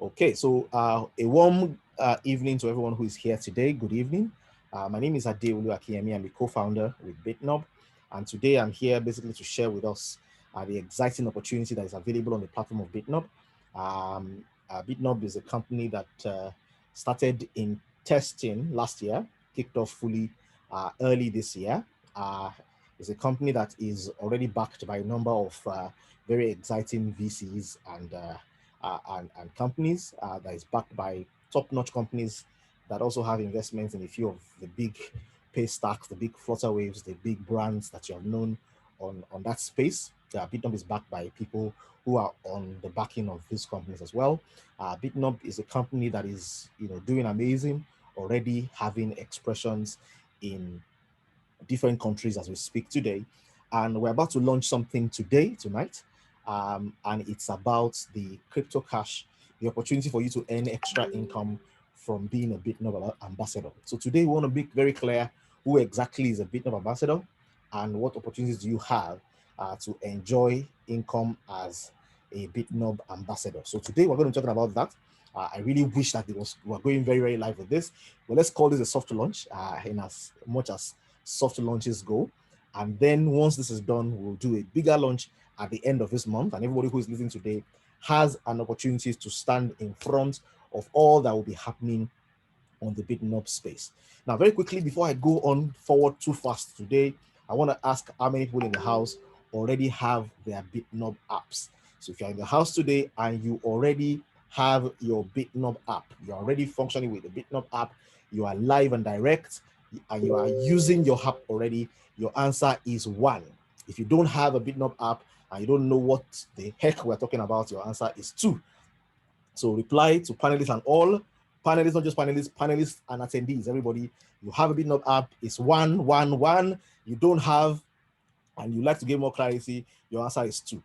Okay, so a warm evening to everyone who is here today. Good evening. My name is Adeolu Akiyemi. I'm a co-founder with Bitnob, and today I'm here basically to share with us the exciting opportunity that is available on the platform of Bitnob. Bitnob is a company that started in testing last year, kicked off fully early this year. It's a company that is already backed by a number of very exciting VCs and companies that is backed by top-notch companies that also have investments in a few of the big pay stacks, the big flutter waves, the big brands that you have known on that space. Bitnob is backed by people who are on the backing of these companies as well. Bitnob is a company that is doing amazing, already having expressions in different countries as we speak today. And we're about to launch something tonight, and it's about the crypto cash, the opportunity for you to earn extra income from being a Bitnob ambassador. So today we want to make very clear who exactly is a Bitnob ambassador and what opportunities do you have to enjoy income as a Bitnob ambassador. So today we're going to be talking about that. I really wish that we were going very, very live with this, but let's call this a soft launch in as much as soft launches go. And then once this is done, we'll do a bigger launch at the end of this month. And everybody who is listening today has an opportunity to stand in front of all that will be happening on the Bitnob space. Now, very quickly, before I go on forward too fast today, I want to ask how many people in the house already have their Bitnob apps. So if you're in the house today and you already have your Bitnob app, you're already functioning with the Bitnob app, you are live and direct, and you are using your app already, your answer is 1. If you don't have a Bitnob app and you don't know what the heck we're talking about, your answer is 2. So reply to panelists and all panelists, not just panelists and attendees. Everybody, you have a Bitnob app, it's 1, 1, 1. You don't have, and you like to get more clarity, your answer is 2.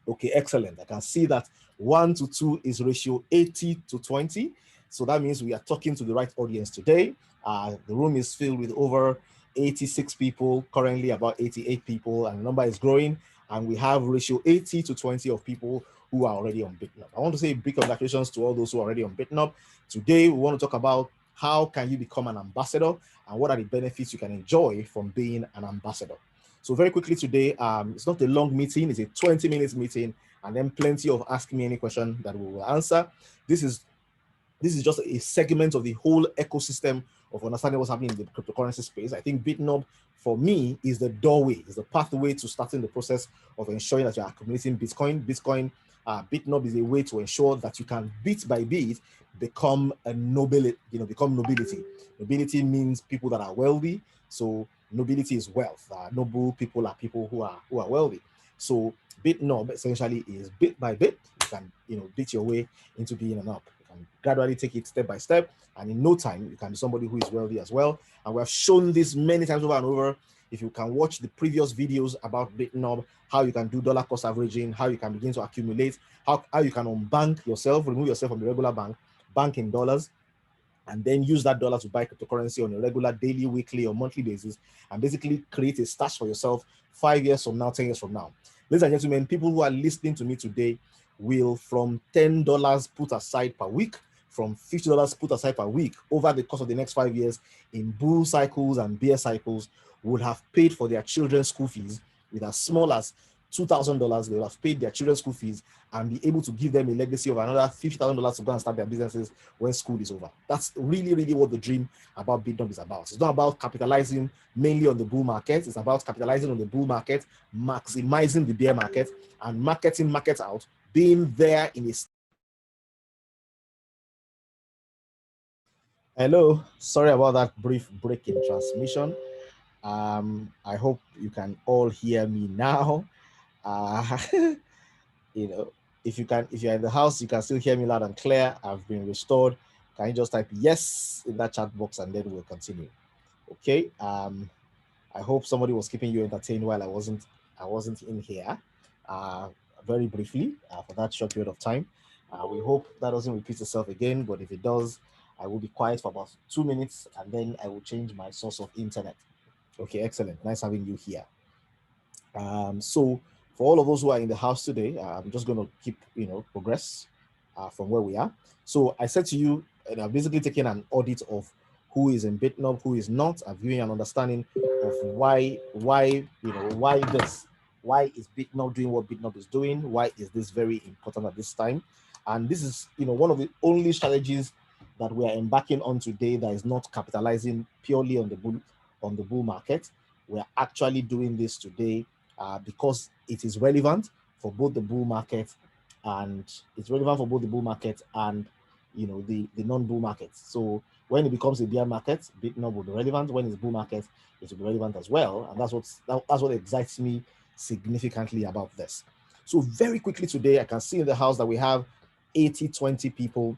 Okay, excellent. I can see that 1 to 2 is ratio 80 to 20. So that means we are talking to the right audience today. The room is filled with over 86 people, currently about 88 people, and the number is growing. And we have ratio 80 to 20 of people who are already on Bitnob. I want to say big congratulations to all those who are already on Bitnob. Today, we want to talk about how can you become an ambassador and what are the benefits you can enjoy from being an ambassador. So very quickly today, it's not a long meeting, it's a 20 minutes meeting, and then plenty of ask me any question that we will answer. This is just a segment of the whole ecosystem of understanding what's happening in the cryptocurrency space. I think Bitnob, for me, is the doorway, is the pathway to starting the process of ensuring that you're accumulating Bitcoin. Bitnob is a way to ensure that you can bit by bit become a nobility, become nobility. Nobility means people that are wealthy. So nobility is wealth. Noble people are people who are wealthy. So Bitnob essentially is bit by bit. You can bit your way into being an up. You can gradually take it step by step, and in no time you can be somebody who is wealthy as well. And we have shown this many times over and over. If you can watch the previous videos about Bitnob, how you can do dollar cost averaging, how you can begin to accumulate, how you can unbank yourself, remove yourself from the regular bank in dollars, and then use that dollar to buy cryptocurrency on a regular daily, weekly, or monthly basis, and basically create a stash for yourself 5 years from now, 10 years from now. Ladies and gentlemen, people who are listening to me today will, from $10 put aside per week, from $50 put aside per week over the course of the next 5 years in bull cycles and bear cycles, would have paid for their children's school fees with as small as $2,000. They will have paid their children's school fees and be able to give them a legacy of another $50,000 to go and start their businesses when school is over. That's really, really what the dream about Bitnob is about. It's not about capitalizing mainly on the bull market. It's about capitalizing on the bull market, maximizing the bear market, and marketing markets out, being there in a... Hello, sorry about that brief break in transmission. I hope you can all hear me now. You know, if you're in the house, you can still hear me loud and clear. I've been restored. Can you just type yes in that chat box and then we'll continue? Okay. I hope somebody was keeping you entertained while I wasn't in here. Very briefly for that short period of time. We hope that doesn't repeat itself again, but if it does, I will be quiet for about 2 minutes and then I will change my source of internet. Okay, excellent. Nice having you here. So for all of those who are in the house today, I'm just going to keep, progress. from where we are. So I said to you, and I've basically taken an audit of who is in Bitnob, who is not. I've given you an understanding of why is Bitnob doing what Bitnob is doing? Why is this very important at this time? And this is, one of the only strategies that we are embarking on today that is not capitalizing purely on the bull market. We are actually doing this today because it is relevant for both the bull market and the non-bull market. So when it becomes a bear market, Bitnob will be relevant. When it's bull market, it will be relevant as well. And that's what excites me significantly about this. So very quickly today, I can see in the house that we have 80-20 people,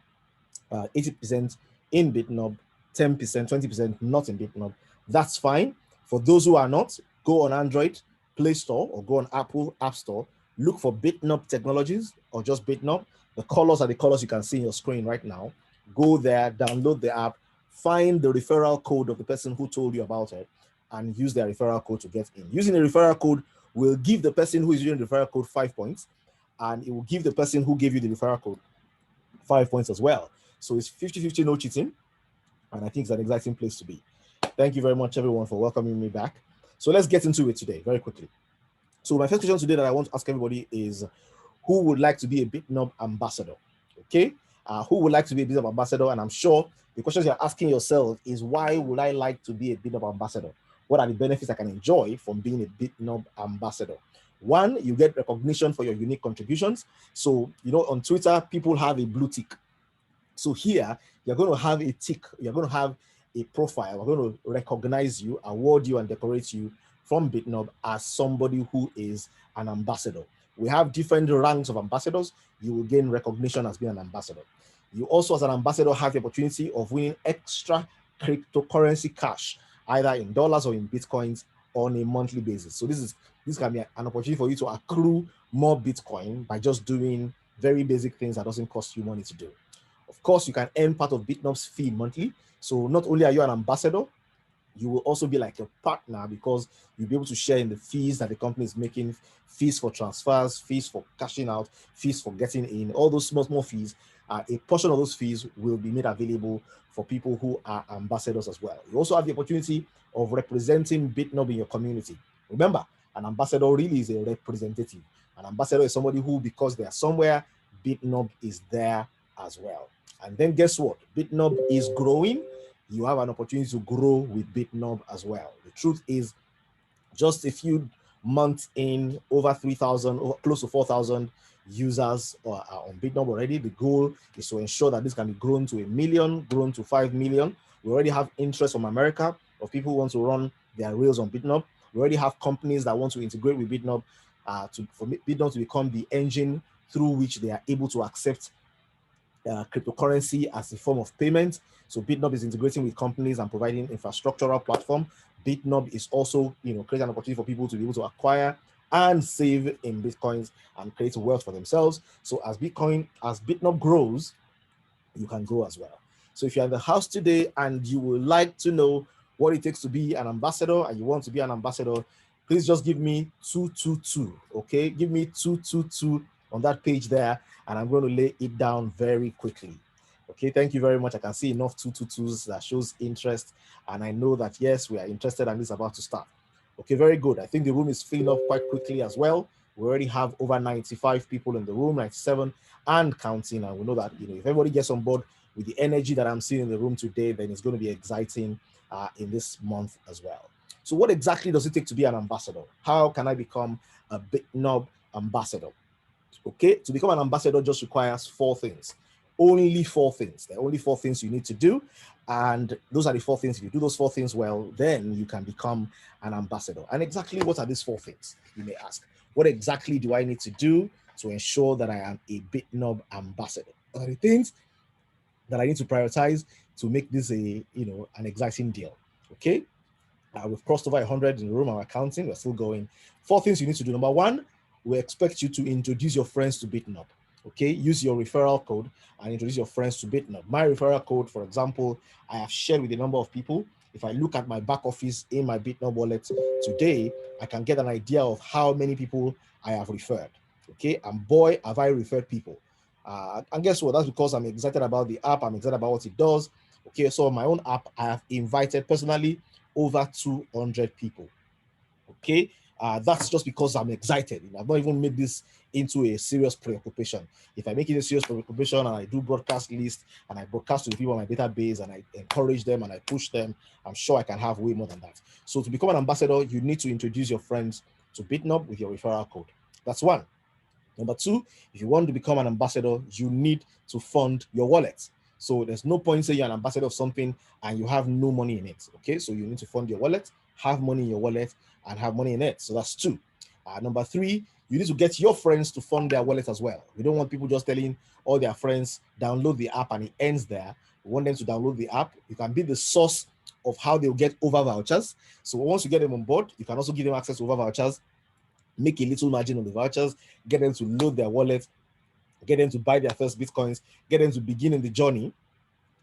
80% in Bitnob, 10%, 20% not in Bitnob. That's fine. For those who are not, go on Android Play Store or go on Apple App Store, look for Bitnob Technologies or just Bitnob. The colors are the colors you can see in your screen right now. Go there, download the app, find the referral code of the person who told you about it, and use their referral code to get in. Using the referral code will give the person who is using the referral code 5 points, and it will give the person who gave you the referral code 5 points as well. So it's 50-50, no cheating, and I think it's an exciting place to be. Thank you very much, everyone, for welcoming me back. So let's get into it today very quickly. So my first question today that I want to ask everybody is, who would like to be a Bitnob ambassador? Okay, who would like to be a Bitnob ambassador? And I'm sure the questions you're asking yourself is, why would I like to be a Bitnob ambassador? What are the benefits I can enjoy from being a Bitnob ambassador? One, you get recognition for your unique contributions. So, on Twitter, people have a blue tick. So here, you're going to have a tick. You're going to have a profile. We're going to recognize you, award you, and decorate you from Bitnob as somebody who is an ambassador. We have different ranks of ambassadors. You will gain recognition as being an ambassador. You also, as an ambassador, have the opportunity of winning extra cryptocurrency cash, either in dollars or in Bitcoins on a monthly basis. So this can be an opportunity for you to accrue more Bitcoin by just doing very basic things that doesn't cost you money to do. Of course, you can earn part of Bitnob's fee monthly. So not only are you an ambassador, you will also be like a partner, because you'll be able to share in the fees that the company is making, fees for transfers, fees for cashing out, fees for getting in, all those small fees. A portion of those fees will be made available for people who are ambassadors as well. You also have the opportunity of representing Bitnob in your community. Remember, an ambassador really is a representative. An ambassador is somebody who, because they are somewhere, Bitnob is there as well. And then guess what? Bitnob is growing. You have an opportunity to grow with Bitnob as well. The truth is, just a few months in, over 3,000, close to 4,000 users are on Bitnob already. The goal is to ensure that this can be grown to 1 million, grown to 5 million. We already have interest from America of people who want to run their rails on Bitnob. We already have companies that want to integrate with Bitnob for Bitnob to become the engine through which they are able to accept cryptocurrency as a form of payment. So Bitnob is integrating with companies and providing infrastructural platform. Bitnob is also, creating an opportunity for people to be able to acquire and save in Bitcoins and create wealth for themselves. So as Bitnob grows, you can grow as well. So if you're in the house today and you would like to know what it takes to be an ambassador and you want to be an ambassador, please just give me 222, okay? Give me 222 on that page there, and I'm going to lay it down very quickly. Okay, thank you very much. I can see enough 222s that shows interest, and I know that, yes, we are interested and this is about to start. Okay, very good. I think the room is filling up quite quickly as well. We already have over 95 people in the room, 97 and counting, and we know that, if everybody gets on board with the energy that I'm seeing in the room today, then it's going to be exciting in this month as well. So what exactly does it take to be an ambassador? How can I become a Bitnob ambassador? Okay, to become an ambassador just requires 4 things. Only 4 things. There are only 4 things you need to do. And those are the 4 things. If you do those 4 things well, then you can become an ambassador. And exactly what are these 4 things, you may ask? What exactly do I need to do to ensure that I am a Bitnob ambassador? What are the things that I need to prioritize to make this an exciting deal? Okay. We've crossed over 100 in the room. We're counting. We're still going. 4 things you need to do. Number 1, we expect you to introduce your friends to Bitnob. Okay, use your referral code and introduce your friends to Bitnob. My referral code, for example, I have shared with a number of people. If I look at my back office in my Bitnob wallet today, I can get an idea of how many people I have referred. Okay, and boy, have I referred people. And guess what? That's because I'm excited about the app. I'm excited about what it does. Okay, so on my own app, I have invited personally over 200 people. Okay, that's just because I'm excited. I've not even made this into a serious preoccupation. If I make it a serious preoccupation and I do broadcast list and I broadcast to the people on my database and I encourage them and I push them, I'm sure I can have way more than that. So to become an ambassador, you need to introduce your friends to Bitnob with your referral code. That's one. Number two, if you want to become an ambassador, you need to fund your wallet. So there's no point saying you're an ambassador of something and you have no money in it. Okay, so you need to fund your wallet, have money in your wallet, and have money in it. So that's two. Number three, you need to get your friends to fund their wallet as well. We don't want people just telling all their friends download the app and it ends there. We want them to download the app. You can be the source of how they'll get over vouchers. So once you get them on board, you can also give them access to over vouchers, make a little margin on the vouchers, get them to load their wallet, get them to buy their first Bitcoins, get them to begin in the journey.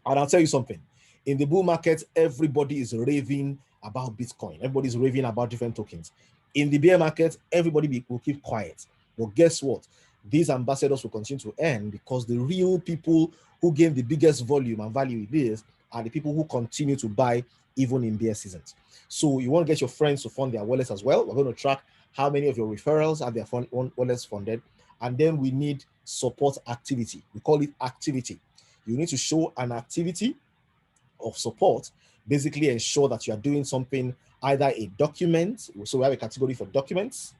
And I'll tell you something. In the bull market, everybody is raving about Bitcoin. Everybody's raving about different tokens. In the bear market, everybody will keep quiet. But guess what? These ambassadors will continue to earn because the real people who gain the biggest volume and value in this are the people who continue to buy even in bear seasons. So you want to get your friends to fund their wallets as well. We're going to track how many of your referrals have their wallets funded. And then we need support activity. We call it activity. You need to show an activity of support, basically ensure that you are doing something, either a document. So we have a category for documents,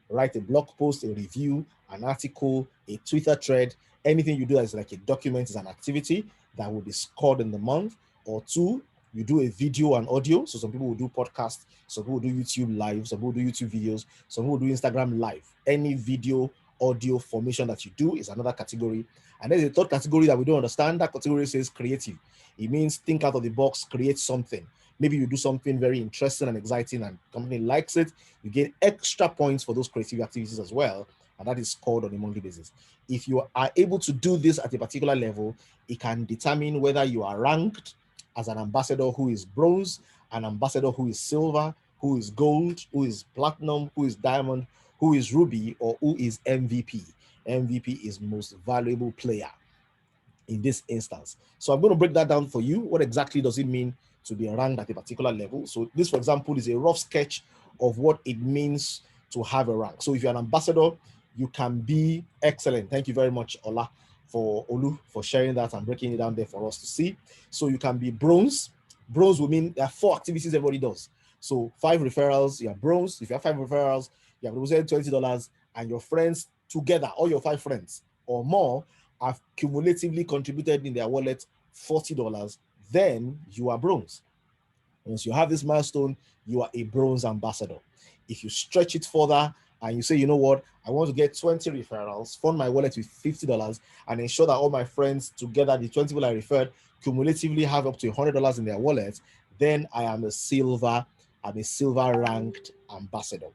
write a blog post, a review, an article, a Twitter thread. Anything you do as like a document is an activity that will be scored in the month. Or two, you do a video and audio. So some people will do podcasts, some people will do YouTube live, some people will do YouTube videos, some people will do Instagram live. Any video, audio formation that you do is another category. And there's a third category that we don't understand. That category says creative. It means think out of the box, create something. Maybe you do something very interesting and exciting and the company likes it. You get extra points for those creative activities as well. And that is scored on a monthly basis. If you are able to do this at a particular level, it can determine whether you are ranked as an ambassador who is bronze, an ambassador who is silver, who is gold, who is platinum, who is diamond, who is ruby, or who is MVP. MVP is most valuable player in this instance. So I'm going to break that down for you. What exactly does it mean to be ranked at a particular level? So this, for example, is a rough sketch of what it means to have a rank. So if you're an ambassador, you can be excellent. Thank you very much, Olu, for sharing that and breaking it down there for us to see. So you can be bronze. Bronze will mean there are 4 activities everybody does. So 5 referrals, you are bronze. If you have 5 referrals, you have represented $20, and your friends together, all your 5 friends or more, have cumulatively contributed in their wallet $40, then you are bronze. Once you have this milestone, you are a bronze ambassador. If you stretch it further and you say, you know what, I want to get 20 referrals, fund my wallet with $50, and ensure that all my friends together, the 20 people I referred, cumulatively have up to $100 in their wallet, then I am a silver ranked ambassador.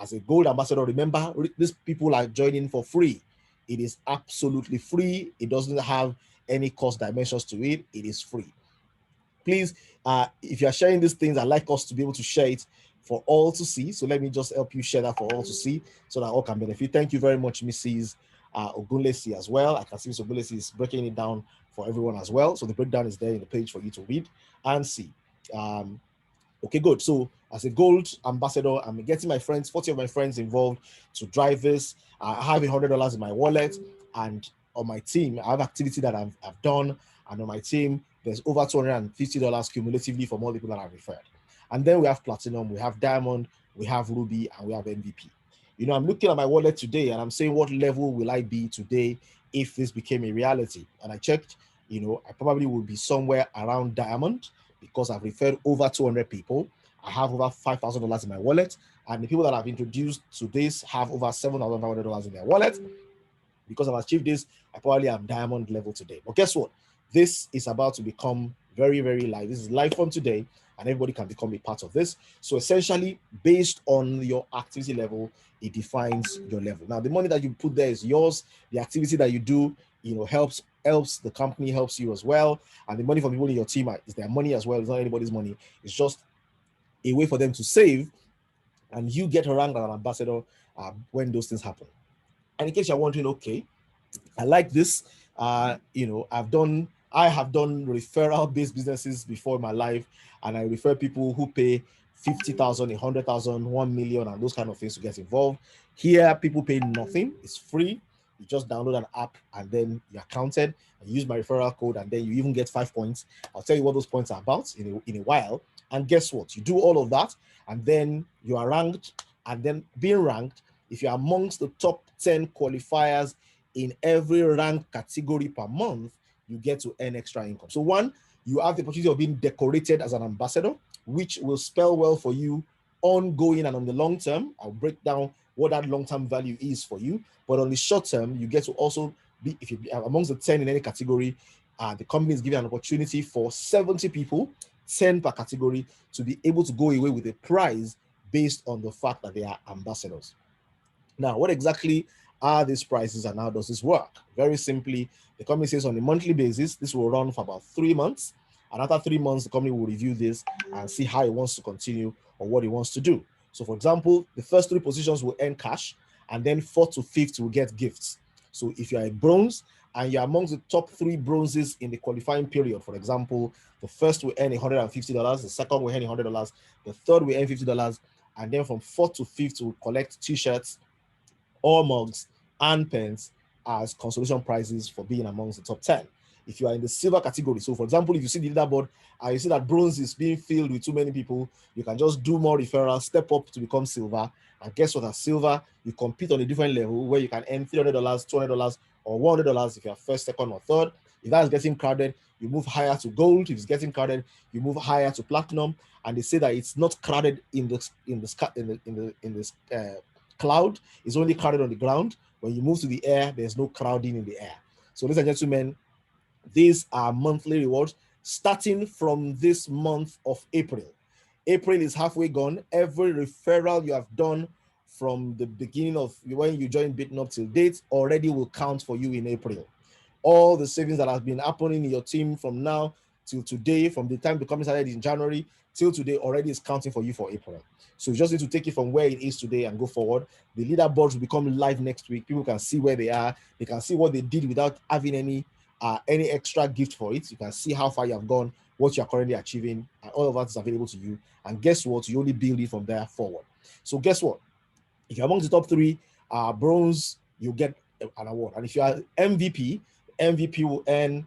As a gold ambassador, remember, these people are joining for free. It is absolutely free. It doesn't have any cost dimensions to it. It is free. Please, if you're sharing these things, I'd like us to be able to share it for all to see. So let me just help you share that for all to see so that all can benefit. Thank you very much, Mrs. Ogunlesi as well. I can see Mrs. Ogunlesi is breaking it down for everyone as well. So the breakdown is there in the page for you to read and see. Okay, good. So as a gold ambassador, I'm getting my friends, 40 of my friends involved to drive this. I have $100 in my wallet, and on my team, I have activity that I've done, and on my team, there's over $250 cumulatively from all the people that I've referred. And then we have platinum, we have diamond, we have ruby, and we have MVP. You know, I'm looking at my wallet today and I'm saying, what level will I be today if this became a reality? And I checked, you know, I probably would be somewhere around diamond because I've referred over 200 people. I have over $5,000 in my wallet, and the people that I've introduced to this have over $7,500 in their wallet. Because I've achieved this, I probably am diamond level today. But guess what? This is about to become very, very live. This is live from today, and everybody can become a part of this. So essentially, based on your activity level, it defines your level. Now, the money that you put there is yours. The activity that you do, you know, helps the company, helps you as well. And the money from people in your team is their money as well. It's not anybody's money. It's just a way for them to save, and you get ranked as an ambassador when those things happen. And in case you're wondering, okay, I like this. I have done referral-based businesses before in my life, and I refer people who pay 50,000, 100,000, 1 million, and those kind of things to get involved. Here, people pay nothing. It's free. You just download an app and then you're counted. And you use my referral code, and then you even get 5 points. I'll tell you what those points are about in a while. And guess what? You do all of that, and then you are ranked. And then being ranked, if you're amongst the top 10 qualifiers in every rank category per month, you get to earn extra income. So one, you have the opportunity of being decorated as an ambassador, which will spell well for you ongoing and on the long term. I'll break down what that long-term value is for you. But on the short term, you get to also be, if you are amongst the 10 in any category, the company is giving an opportunity for 70 people, 10 per category, to be able to go away with a prize based on the fact that they are ambassadors. Now, what exactly are these prices and how does this work? Very simply, the company says on a monthly basis, this will run for about 3 months. And after 3 months, the company will review this and see how it wants to continue or what it wants to do. So, for example, the first 3 positions will earn cash, and then 4th to 5th will get gifts. So, if you're a bronze and you're amongst the top 3 bronzes in the qualifying period, for example, the first will earn $150, the second will earn $100, the third will earn $50, and then from 4th to 5th will collect t-shirts or mugs and pens as consolation prizes for being amongst the top 10. If you are in the silver category, so for example, if you see the leaderboard and you see that bronze is being filled with too many people, you can just do more referrals, step up to become silver. And guess what? At silver, you compete on a different level where you can earn $300, $200, or $100 if you're first, second, or third. If that's getting crowded, you move higher to gold. If it's getting crowded, you move higher to platinum. And they say that it's not crowded in this cloud. It's only crowded on the ground. When you move to the air, there's no crowding in the air. So, ladies and gentlemen, these are monthly rewards starting from this month of April. April is halfway gone. Every referral you have done from the beginning of when you join Bitnob till date already will count for you in April. All the savings that has been happening in your team from now till today, from the time the company started in January till today, already is counting for you for April. So you just need to take it from where it is today and go forward. The leaderboards will become live next week. People can see where they are. They can see what they did without having any extra gift for it. You can see how far you have gone, what you are currently achieving, and all of that is available to you. And guess what? You only build it from there forward. So guess what? If you're among the top 3 bronze, you get an award. And if you are MVP will earn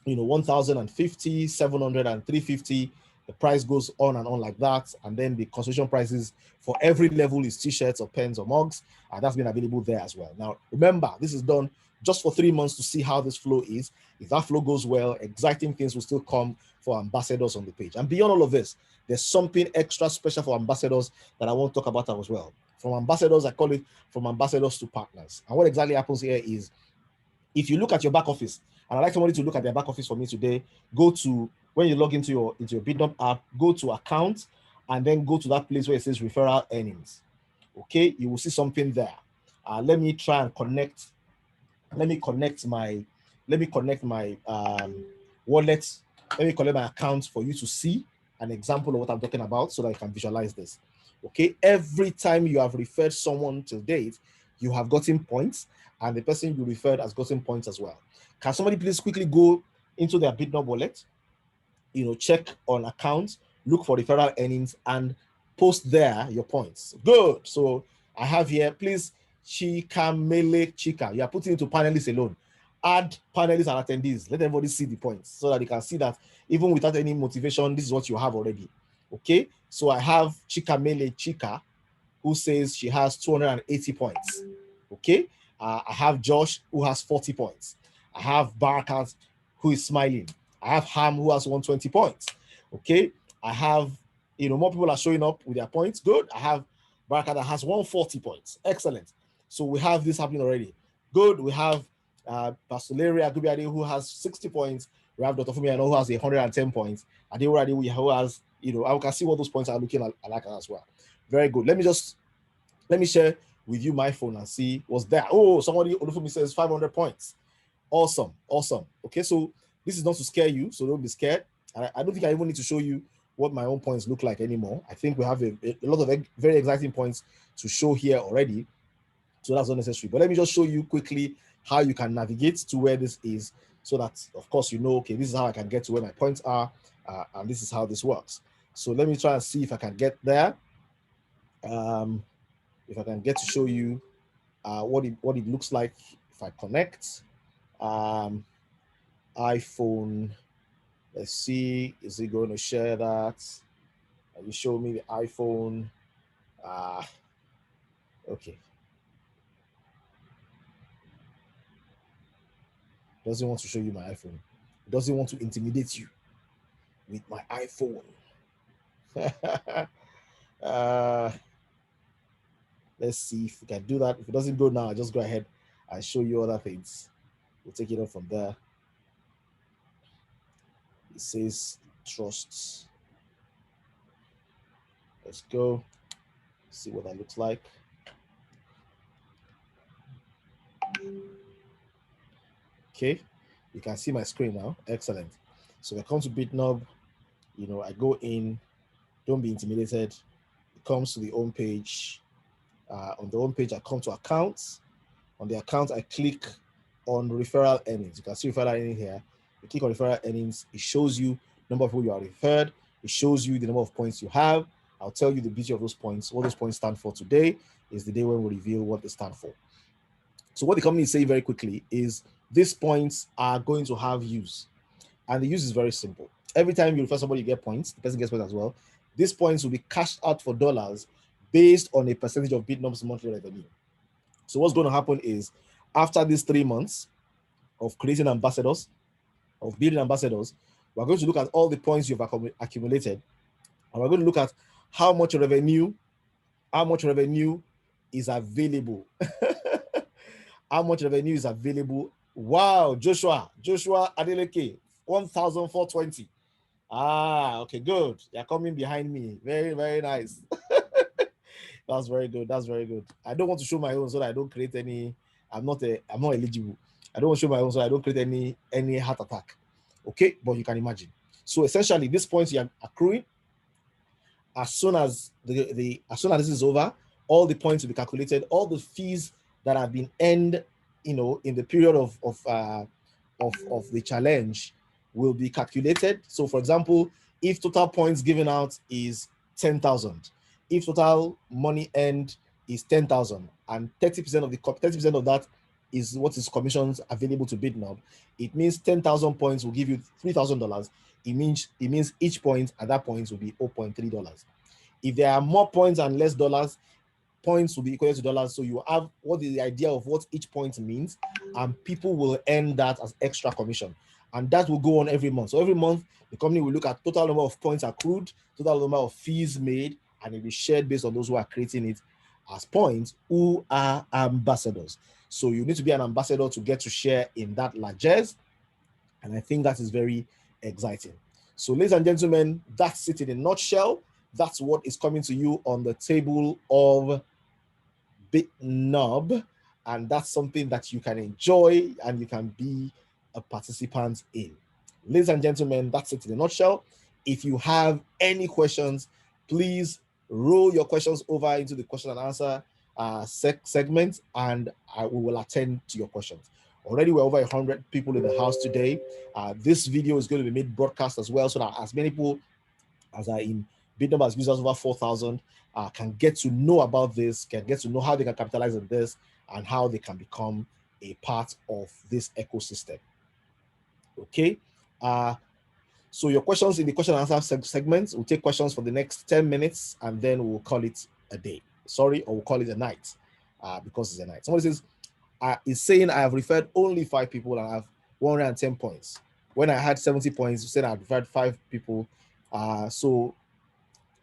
1,050, 700, and 350. The price goes on and on like that. And then the consolation prices for every level is t-shirts or pens or mugs. And that's been available there as well. Now, remember, this is done just for 3 months to see how this flow is. If that flow goes well, exciting things will still come for ambassadors on the page. And beyond all of this, there's something extra special for ambassadors that I want to talk about as well. From ambassadors, I call it from ambassadors to partners. And what exactly happens here is, if you look at your back office, and I'd like somebody to look at their back office for me today, go to, when you log into your Bitnob app, go to account, and then go to that place where it says referral earnings. Okay, you will see something there. Let me try and connect. Let me connect my wallet. Let me connect my account for you to see an example of what I'm talking about so that you can visualize this. Okay, every time you have referred someone to date, you have gotten points, and the person you referred has gotten points as well. Can somebody please quickly go into their Bitnob wallet, check on accounts, look for referral earnings, and post there your points. Good. So I have here, please, Chika. You are putting into panelists alone. Add panelists and attendees. Let everybody see the points so that they can see that even without any motivation, this is what you have already. Okay. So I have Chika, who says she has 280 points. Okay. I have Josh, who has 40 points. I have Barakat, who is smiling. I have Ham, who has 120 points. Okay. I have, more people are showing up with their points. Good. I have Barakat that has 140 points. Excellent. So we have this happening already. Good. We have Pastoleria Gubiade, who has 60 points. We have Dr. Fumiano, who has 110 points. Adeuradi, who has, I can see what those points are looking like as well. Very good. Let me share with you my phone and see what's there. Oh, somebody Olufumi says 500 points. Awesome. Okay, so this is not to scare you, so don't be scared. I don't think I even need to show you what my own points look like anymore. I think we have a lot of very exciting points to show here already, so that's not necessary. But let me just show you quickly how you can navigate to where this is, so that, of course, you know, okay, this is how I can get to where my points are, and this is how this works. So let me try and see if I can get there. If I can get to show you what it looks like if I connect. iPhone, let's see, is it going to share that? You show me the iPhone. Okay. Doesn't want to show you my iPhone. Doesn't want to intimidate you with my iPhone. Let's see if we can do that. If it doesn't go now, I'll just go ahead and show you other things. We'll take it up from there. It says trusts. Let's go see what that looks like. Okay, you can see my screen now. Excellent. So I come to Bitnob, you know, I go in, don't be intimidated. It comes to the home page. On the home page, I come to accounts. On the account, I click on referral earnings. You can see referral earnings here. You click on referral earnings, it shows you the number of people you are referred. It shows you the number of points you have. I'll tell you the beauty of those points. What those points stand for today is the day when we reveal what they stand for. So what the company is saying very quickly is these points are going to have use. And the use is very simple. Every time you refer somebody, you get points. The person gets points as well. These points will be cashed out for dollars based on a percentage of Bitnob's monthly revenue. So what's going to happen is, after these 3 months of creating ambassadors, of building ambassadors, we're going to look at all the points you've accumulated, and we're going to look at how much revenue is available. How much revenue is available. Wow, Joshua Adeleke, 1,420. Okay, good. You're coming behind me. Very, very nice. That's very good. That's very good. I don't want to show my own so that I don't create any. I'm not eligible. I don't want to show my own so I don't create any heart attack. Okay, but you can imagine. So essentially, these points you are accruing, as soon as as soon as this is over, all the points will be calculated. All the fees that have been earned, you know, in the period of the challenge will be calculated. So, for example, if total points given out is 10,000, if total money earned is 10,000, and 30% of that is what is commissions available to Bitnob, it means 10,000 points will give you $3,000. It means each point at that point will be $0.3. If there are more points and less dollars, points will be equal to dollars. So you have what is the idea of what each point means, and people will earn that as extra commission. And that will go on every month. So every month, the company will look at total number of points accrued, total number of fees made, and it will be shared based on those who are creating it as points, who are ambassadors. So you need to be an ambassador to get to share in that largesse. And I think that is very exciting. So, ladies and gentlemen, that's it in a nutshell. That's what is coming to you on the table of Bitnob, and that's something that you can enjoy and you can be a participant in. Ladies and gentlemen, that's it in a nutshell. If you have any questions, please roll your questions over into the question and answer segment, and we will attend to your questions. Already we're over 100 people in the house today. This video is going to be made broadcast as well, so that as many people as are in Bitnob as users, over 4,000, can get to know about this, can get to know how they can capitalize on this, and how they can become a part of this ecosystem. Okay. So your questions in the question and answer segments, we'll take questions for the next 10 minutes, and then we'll call it a day. Sorry, or we'll call it a night, because it's a night. Somebody says, is saying I have referred only 5 people and I have 110 points. When I had 70 points, you said I had referred 5 people. So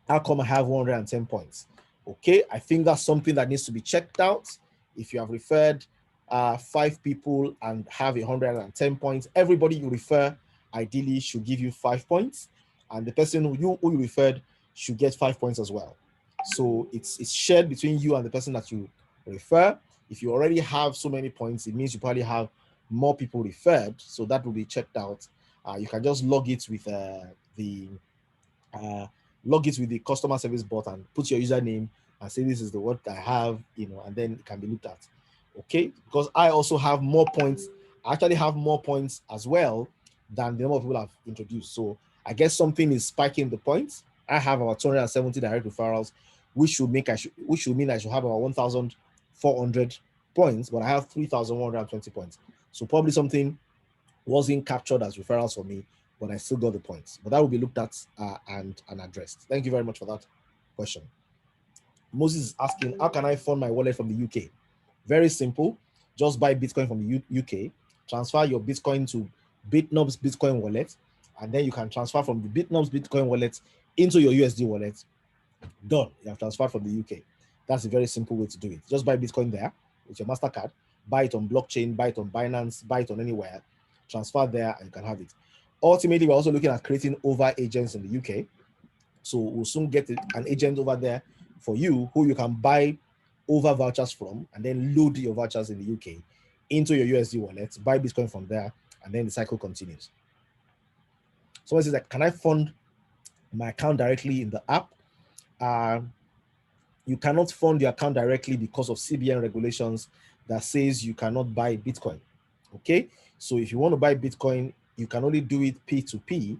how come I have 110 points? Okay, I think that's something that needs to be checked out. If you have referred 5 people and have 110 points, everybody you refer ideally should give you 5 points, and the person who you referred should get 5 points as well. So it's shared between you and the person that you refer. If you already have so many points, it means you probably have more people referred, so that will be checked out. You can just log it with the customer service bot and put your username and say this is the what I have, you know, and then it can be looked at. Okay, because I also have more points. I actually have more points as well than the number of people I've introduced. So I guess something is spiking the points. I have about 270 direct referrals, which should mean I should have about 1,400 points, but I have 3,120 points. So probably something wasn't captured as referrals for me, but I still got the points. But that will be looked at and addressed. Thank you very much for that question. Moses is asking, how can I fund my wallet from the UK? Very simple. Just buy Bitcoin from the UK, transfer your Bitcoin to Bitnob's Bitcoin wallet, and then you can transfer from the Bitnob's Bitcoin wallet into your USD wallet. Done. You have transferred from the UK. That's a very simple way to do it. Just buy Bitcoin there with your MasterCard, buy it on blockchain, buy it on Binance, buy it on anywhere, transfer there, and you can have it. Ultimately, we're also looking at creating over agents in the UK. So we'll soon get an agent over there for you who you can buy over vouchers from, and then load your vouchers in the UK into your USD wallet, buy Bitcoin from there, and then the cycle continues. Someone says that, can I fund my account directly in the app? You cannot fund your account directly because of CBN regulations that says you cannot buy Bitcoin. Okay, so if you want to buy Bitcoin, you can only do it P2P,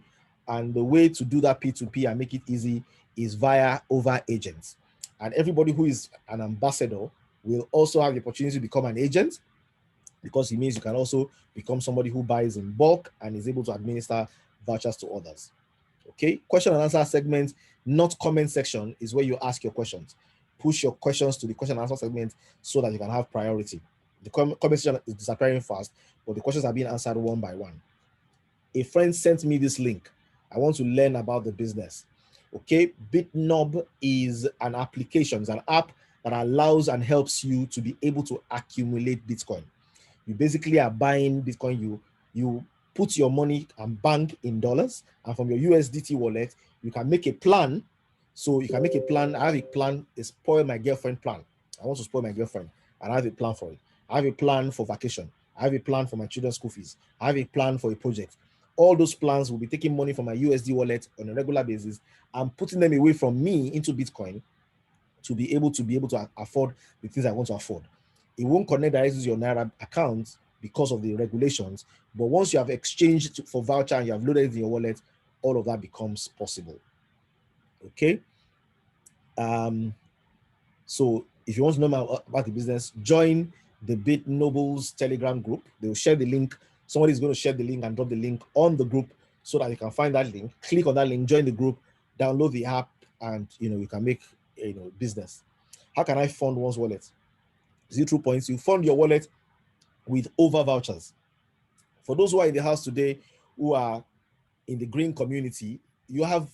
and the way to do that P2P and make it easy is via over agents. And everybody who is an ambassador will also have the opportunity to become an agent, because it means you can also become somebody who buys in bulk and is able to administer vouchers to others. Okay, question and answer segment, not comment section, is where you ask your questions. Push your questions to the question and answer segment so that you can have priority. The comment section is disappearing fast, but the questions are being answered one by one. A friend sent me this link. I want to learn about the business. Okay, Bitnob is an application, it's an app that allows and helps you to be able to accumulate Bitcoin. You basically are buying Bitcoin. You put your money and bank in dollars, and from your USDT wallet, you can make a plan. So you can make a plan. I have a plan, a spoil my girlfriend plan. I want to spoil my girlfriend, and I have a plan for it. I have a plan for vacation. I have a plan for my children's school fees. I have a plan for a project. All those plans will be taking money from my USD wallet on a regular basis and putting them away from me into Bitcoin to be able to afford the things I want to afford. It won't connect directly to your Naira account because of the regulations, but once you have exchanged for voucher and you have loaded it in your wallet, all of that becomes possible. Okay. So if you want to know more about the business, join the Bitnobles Telegram group. They will share the link. Somebody is going to share the link and drop the link on the group so that you can find that link. Click on that link, join the group, download the app, and you can make business. How can I fund one's wallet? Zero points. You fund your wallet with over vouchers. For those who are in the house today, who are in the green community, you have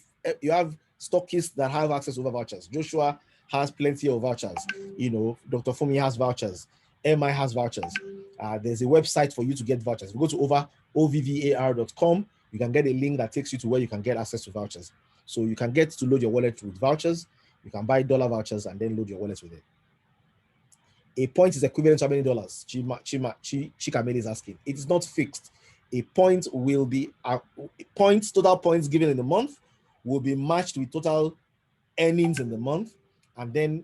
stockists that have access to over vouchers. Joshua has plenty of vouchers. Dr. Fumi has vouchers. MI has vouchers. There's a website for you to get vouchers. If you go to ovvar.com, you can get a link that takes you to where you can get access to vouchers. So you can get to load your wallet with vouchers. You can buy dollar vouchers and then load your wallet with it. A point is equivalent to how many dollars? Chikameli is asking. It is not fixed. A point will be total points given in the month will be matched with total earnings in the month, and then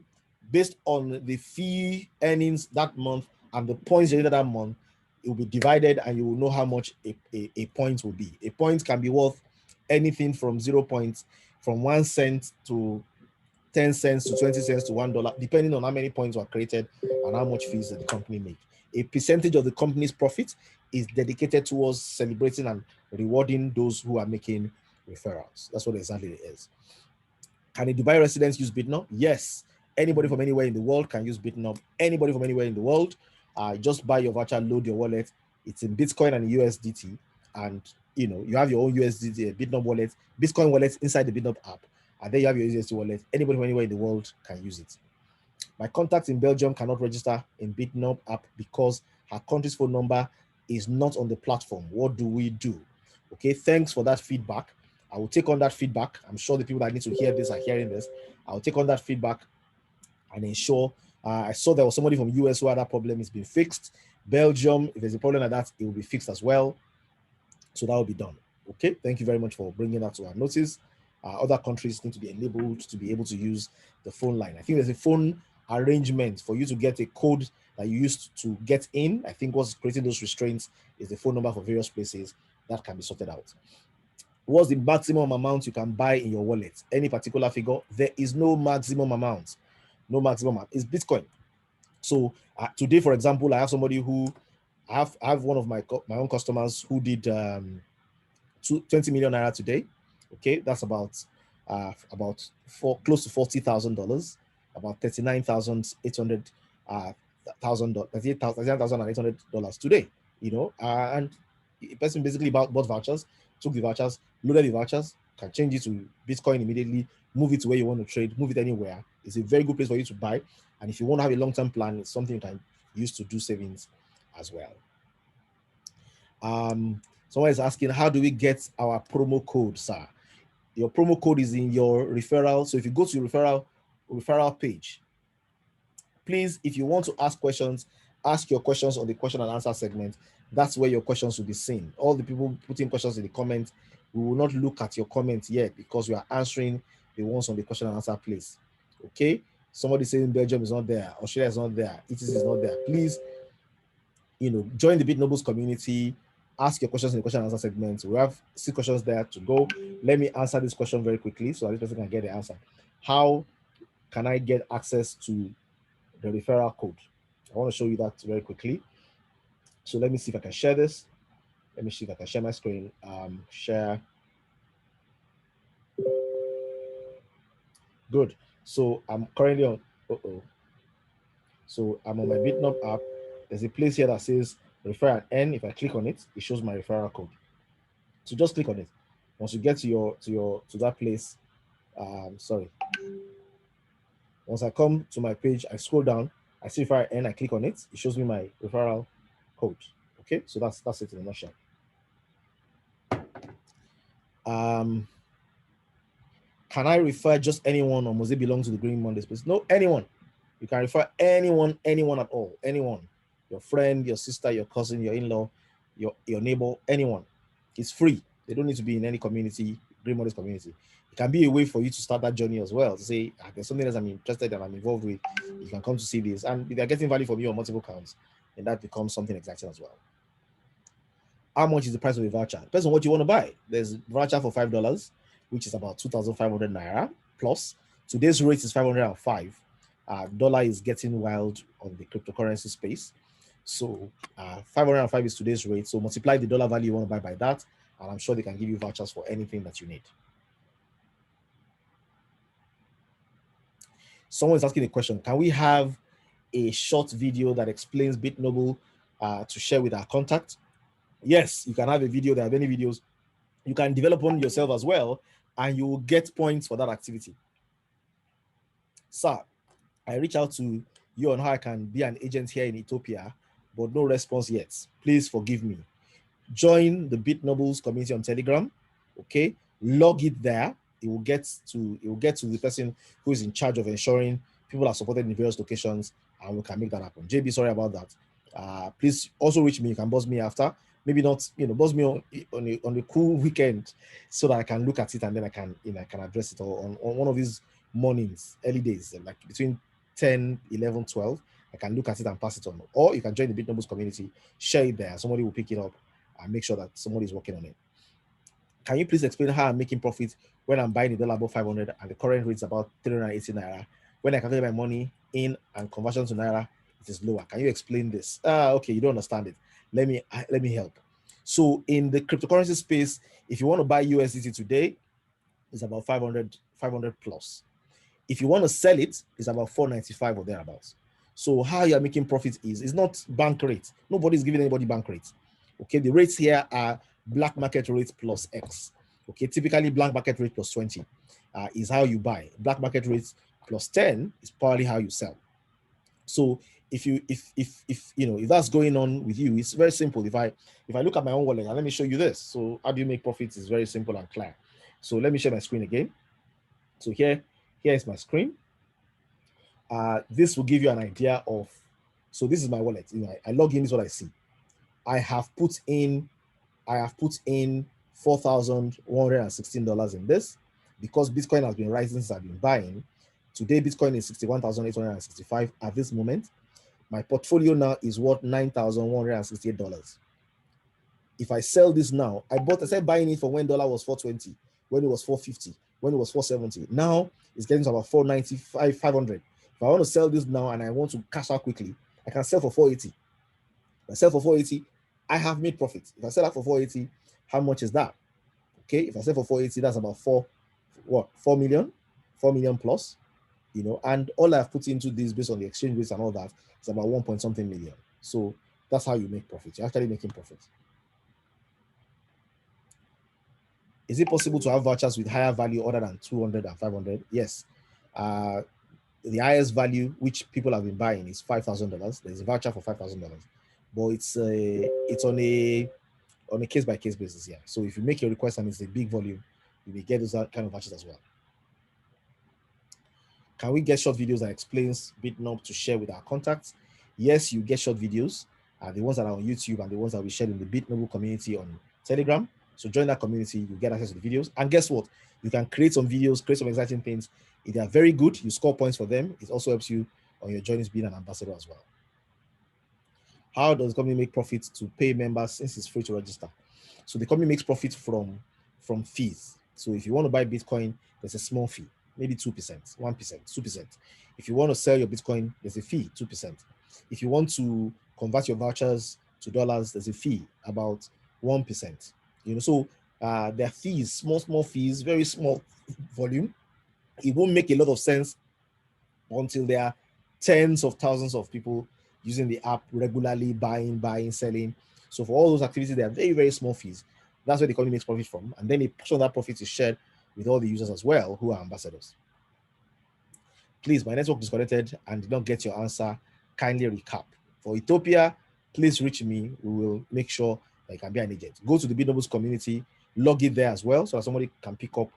based on the fee earnings that month and the points generated that month, it will be divided, and you will know how much a point will be. A point can be worth anything from 0 points, from 1 cent to 10 cents to 20 cents to $1, depending on how many points were created and how much fees that the company make. A percentage of the company's profit is dedicated towards celebrating and rewarding those who are making referrals. That's what exactly it is. Can a Dubai resident use Bitnob? Yes. Anybody from anywhere in the world can use Bitnob. Anybody from anywhere in the world. Just buy your voucher, load your wallet. It's in Bitcoin and USDT. And you have your own USDT, Bitnob wallet, Bitcoin wallet inside the Bitnob app. And then you have your USDT wallet. Anybody from anywhere in the world can use it. My contact in Belgium cannot register in Bitnob app because her country's phone number is not on the platform. What do we do? Okay, thanks for that feedback. I will take on that feedback. I'm sure the people that need to hear this are hearing this. I will take on that feedback and ensure. I saw there was somebody from US who had that problem. It's been fixed. Belgium, if there's a problem like that, it will be fixed as well. So that will be done. Okay, thank you very much for bringing that to our notice. Other countries need to be enabled to be able to use the phone line. I think there's a phone arrangement for you to get a code that you used to get in. I think what's creating those restraints is the phone number for various places. That can be sorted out. What's the maximum amount you can buy in your wallet? Any particular figure? There is no maximum amount. No maximum amount. It's Bitcoin. So today, for example, I have somebody who I have one of my own customers who did 20 million naira today. Okay, that's about close to $40,000, about $39,800 $38,800 today. And a person basically bought vouchers, took the vouchers, loaded the vouchers, can change it to Bitcoin immediately, move it to where you want to trade, move it anywhere. It's a very good place for you to buy. And if you want to have a long-term plan, it's something you can use to do savings as well. Someone is asking, how do we get our promo code, sir? Your promo code is in your referral. So if you go to your referral page, please, if you want to ask questions, ask your questions on the question and answer segment. That's where your questions will be seen. All the people putting questions in the comments, we will not look at your comments yet because we are answering the ones on the question and answer place. Okay? Somebody saying Belgium is not there, Australia is not there, Italy is not there. Please, join the Bitnobles community, ask your questions in the question and answer segment. We have 6 questions there to go. Let me answer this question very quickly so that this person can get the answer. How can I get access to the referral code? I want to show you that very quickly. So let me see if I can share this. Let me see if I can share my screen. Share. Good. So I'm currently on. So I'm on my Bitnob app. There's a place here that says refer an N. If I click on it, it shows my referral code. So just click on it. Once you get to that place, sorry. Once I come to my page, I scroll down, I see refer N, I click on it, it shows me my referral code. Okay, so that's it in a nutshell. Can I refer just anyone, or must it belong to the Green Monday space? No, anyone. You can refer anyone at all. Anyone. Your friend, your sister, your cousin, your in-law, your neighbor, anyone. It's free. They don't need to be in any community, Green Mondays community. It can be a way for you to start that journey as well. To say, there's something else I'm interested in, I'm involved with. You can come to see this. And if they're getting value from you on multiple counts, then that becomes something exciting as well. How much is the price of a voucher? Depends on what you want to buy. There's a voucher for $5, which is about 2,500 naira plus. Today's rate is 505. Dollar is getting wild on the cryptocurrency space. So 505 is today's rate. So multiply the dollar value you want to buy by that, and I'm sure they can give you vouchers for anything that you need. Someone is asking a question. Can we have a short video that explains Bitnoble to share with our contact? Yes, you can have a video. There are many videos. You can develop one yourself as well, and you will get points for that activity. Sir, I reach out to you on how I can be an agent here in Ethiopia, but no response yet. Please forgive me. Join the Bitnobles community on Telegram. Okay, log it there. It will get to the person who is in charge of ensuring people are supported in various locations, and we can make that happen. JB, sorry about that. Please also reach me. You can buzz me after. Maybe not, buzz me on a cool weekend so that I can look at it and then I can address it, or on one of these mornings, early days, like between 10, 11, 12. I can look at it and pass it on. Or you can join the Bitnobles community, share it there. Somebody will pick it up and make sure that somebody is working on it. Can you please explain how I'm making profit when I'm buying a dollar above 500 and the current rate is about 380 naira? When I calculate my money in and conversion to naira, it is lower. Can you explain this? Okay, you don't understand it. Let me help. So in the cryptocurrency space, if you want to buy USDT today, it's about 500 plus. If you want to sell it, it's about 495 or thereabouts. So how you are making profit is not bank rate. Nobody's giving anybody bank rates. Okay, the rates here are black market rate plus X. Okay, typically black market rate plus 20 is how you buy. Black market rate plus 10 is probably how you sell. So if that's going on with you, it's very simple. If I look at my own wallet, and let me show you this. So how do you make profits is very simple and clear. So let me share my screen again. So here is my screen. This will give you an idea of, so this is my wallet. I log in, this is what I see. I have put in $4,116 in this because Bitcoin has been rising since I've been buying. Today, Bitcoin is 61,865 at this moment. My portfolio now is worth $9,168. If I sell this now, I started buying it for when dollar was 420, when it was 450, when it was 470. Now it's getting to about 495, 500. If I want to sell this now and I want to cash out quickly, I can sell for 480. If I sell for 480, I have made profit. If I sell that for 480, how much is that? Okay, if I sell for 480, that's about 4 million, 4 million plus, and all I've put into this based on the exchange rates and all that is about 1 point something million. So that's how you make profit. You're actually making profit. Is it possible to have vouchers with higher value other than 200 and 500? Yes. The highest value which people have been buying is $5,000. There's a voucher for $5,000, but it's on a case-by-case basis. Yeah. So if you make your request and it's a big volume, you may get those kind of vouchers as well. Can we get short videos that explains Bitnob to share with our contacts? Yes, you get short videos, the ones that are on YouTube and the ones that we share in the Bitnoble community on Telegram. So join that community, you get access to the videos. And guess what? You can create some videos, create some exciting things. If they are very good, you score points for them. It also helps you on your journeys being an ambassador as well. How does the company make profit to pay members since it's free to register? So the company makes profit from fees. So if you want to buy Bitcoin, there's a small fee, maybe 2%, 1%, 2%. If you want to sell your Bitcoin, there's a fee, 2%. If you want to convert your vouchers to dollars, there's a fee, about 1%. So there are fees, small fees, very small volume. It won't make a lot of sense until there are tens of thousands of people using the app regularly, buying, selling. So for all those activities, they are very, very small fees. That's where the company makes profit from. And then a portion of that profit is shared with all the users as well who are ambassadors. Please, my network disconnected and did not get your answer. Kindly recap. For Ethiopia, please reach me. We will make sure that you can be an agent. Go to the Bitnobles community, log in there as well so that somebody can pick up.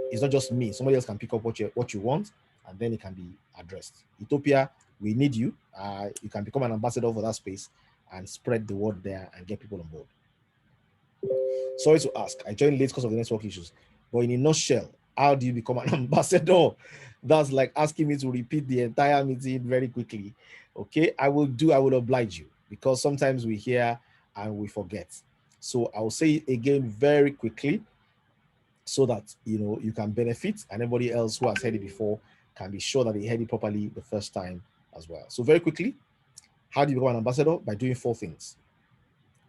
It's not just me. Somebody else can pick up what you want, and then it can be addressed. Ethiopia, we need you. You can become an ambassador for that space and spread the word there and get people on board. Sorry to ask, I joined late because of the network issues, but in a nutshell, how do you become an ambassador? That's like asking me to repeat the entire meeting very quickly. Okay, I will oblige you, because sometimes we hear and we forget. So I will say it again very quickly so that you can benefit, and everybody else who has heard it before can be sure that they heard it properly the first time as well. So very quickly, how do you become an ambassador? By doing 4 things.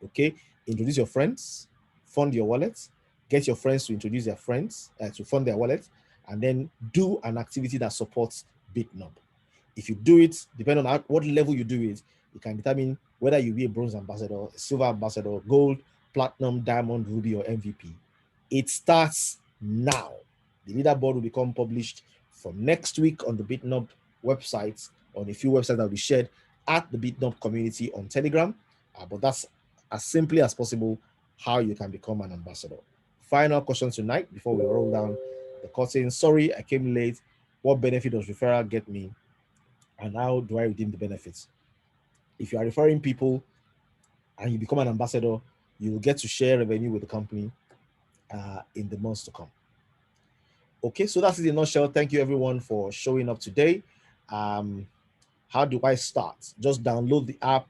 Okay, introduce your friends, fund your wallet, get your friends to introduce their friends to fund their wallet, and then do an activity that supports Bitnob. If you do it, depending on what level you do it, you can determine whether you'll be a bronze ambassador, a silver ambassador, gold, platinum, diamond, ruby, or MVP. It starts now. The leaderboard will become published from next week on the Bitnob website, on a few websites that will be shared at the Bitnob community on Telegram. But that's as simply as possible how you can become an ambassador. Final question tonight before we roll down the curtain. Sorry, I came late. What benefit does referral get me? And how do I redeem the benefits? If you are referring people and you become an ambassador, you will get to share revenue with the company in the months to come. Okay, so that's it in a nutshell. Thank you everyone for showing up today. How do I start? Just download the app,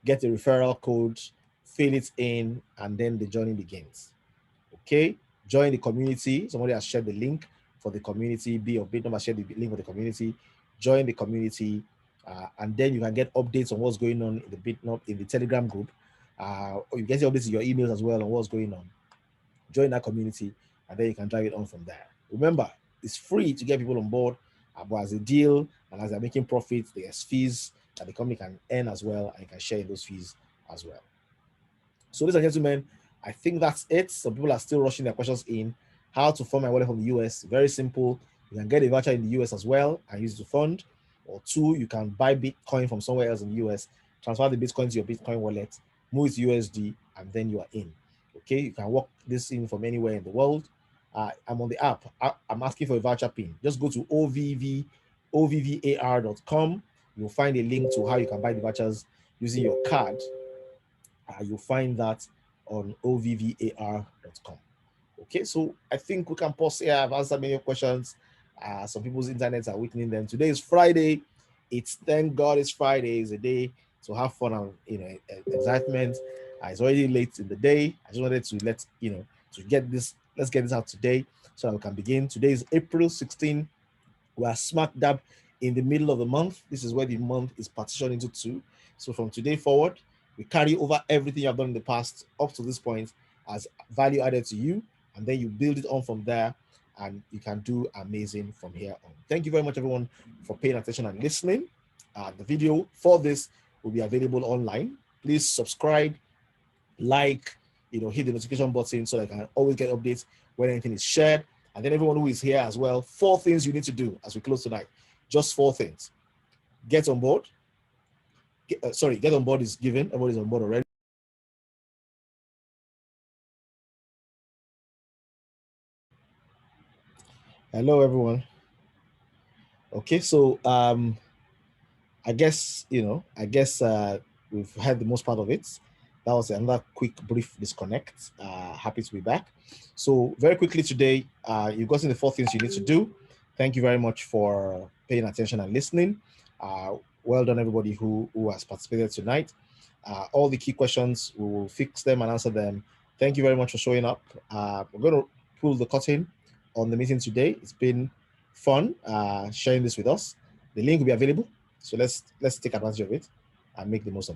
get a referral code, fill it in, and then the journey begins. Okay, join the community. Somebody has shared the link for the community. Bitnob has shared the link for the community. Join the community, and then you can get updates on what's going on in the Bitnob in the Telegram group. Or you get updates in your emails as well on what's going on. Join that community, and then you can drive it on from there. Remember, it's free to get people on board, but as a deal and as they're making profits, there's fees that the company can earn as well, and you can share in those fees as well. So, ladies and gentlemen, I think that's it. Some people are still rushing their questions in. How to fund my wallet from the US? Very simple. You can get a voucher in the US as well and use it to fund. Or 2, you can buy Bitcoin from somewhere else in the US, transfer the Bitcoin to your Bitcoin wallet, move it to USD, and then you are in. Okay, you can work this in from anywhere in the world. I'm on the app. I'm asking for a voucher pin. Just go to ovvar.com. You'll find a link to how you can buy the vouchers using your card. You'll find that on ovvar.com. Okay, so I think we can pause here. I've answered many questions. Some people's internets are weakening them. Today is Friday. It's thank God it's Friday. It's a day to have fun and excitement. It's already late in the day. I just wanted to to get this. Let's get this out today so that we can begin. Today is April 16. We are smack dab in the middle of the month. This is where the month is partitioned into two. So from today forward, we carry over everything you have done in the past up to this point as value added to you, and then you build it on from there, and you can do amazing from here on. Thank you very much, everyone, for paying attention and listening. The video for this will be available online. Please subscribe, like, hit the notification button so that I can always get updates when anything is shared. And then everyone who is here as well, 4 things you need to do as we close tonight. Just 4 things. Get on board. Get on board is given. Everybody's on board already. Hello, everyone. Okay, so I guess we've had the most part of it. That was another quick, brief disconnect. Happy to be back. So very quickly today, you've gotten the 4 things you need to do. Thank you very much for paying attention and listening. Well done, everybody who has participated tonight. All the key questions, we will fix them and answer them. Thank you very much for showing up. We're going to pull the curtain on the meeting today. It's been fun sharing this with us. The link will be available. So let's take advantage of it and make the most of it.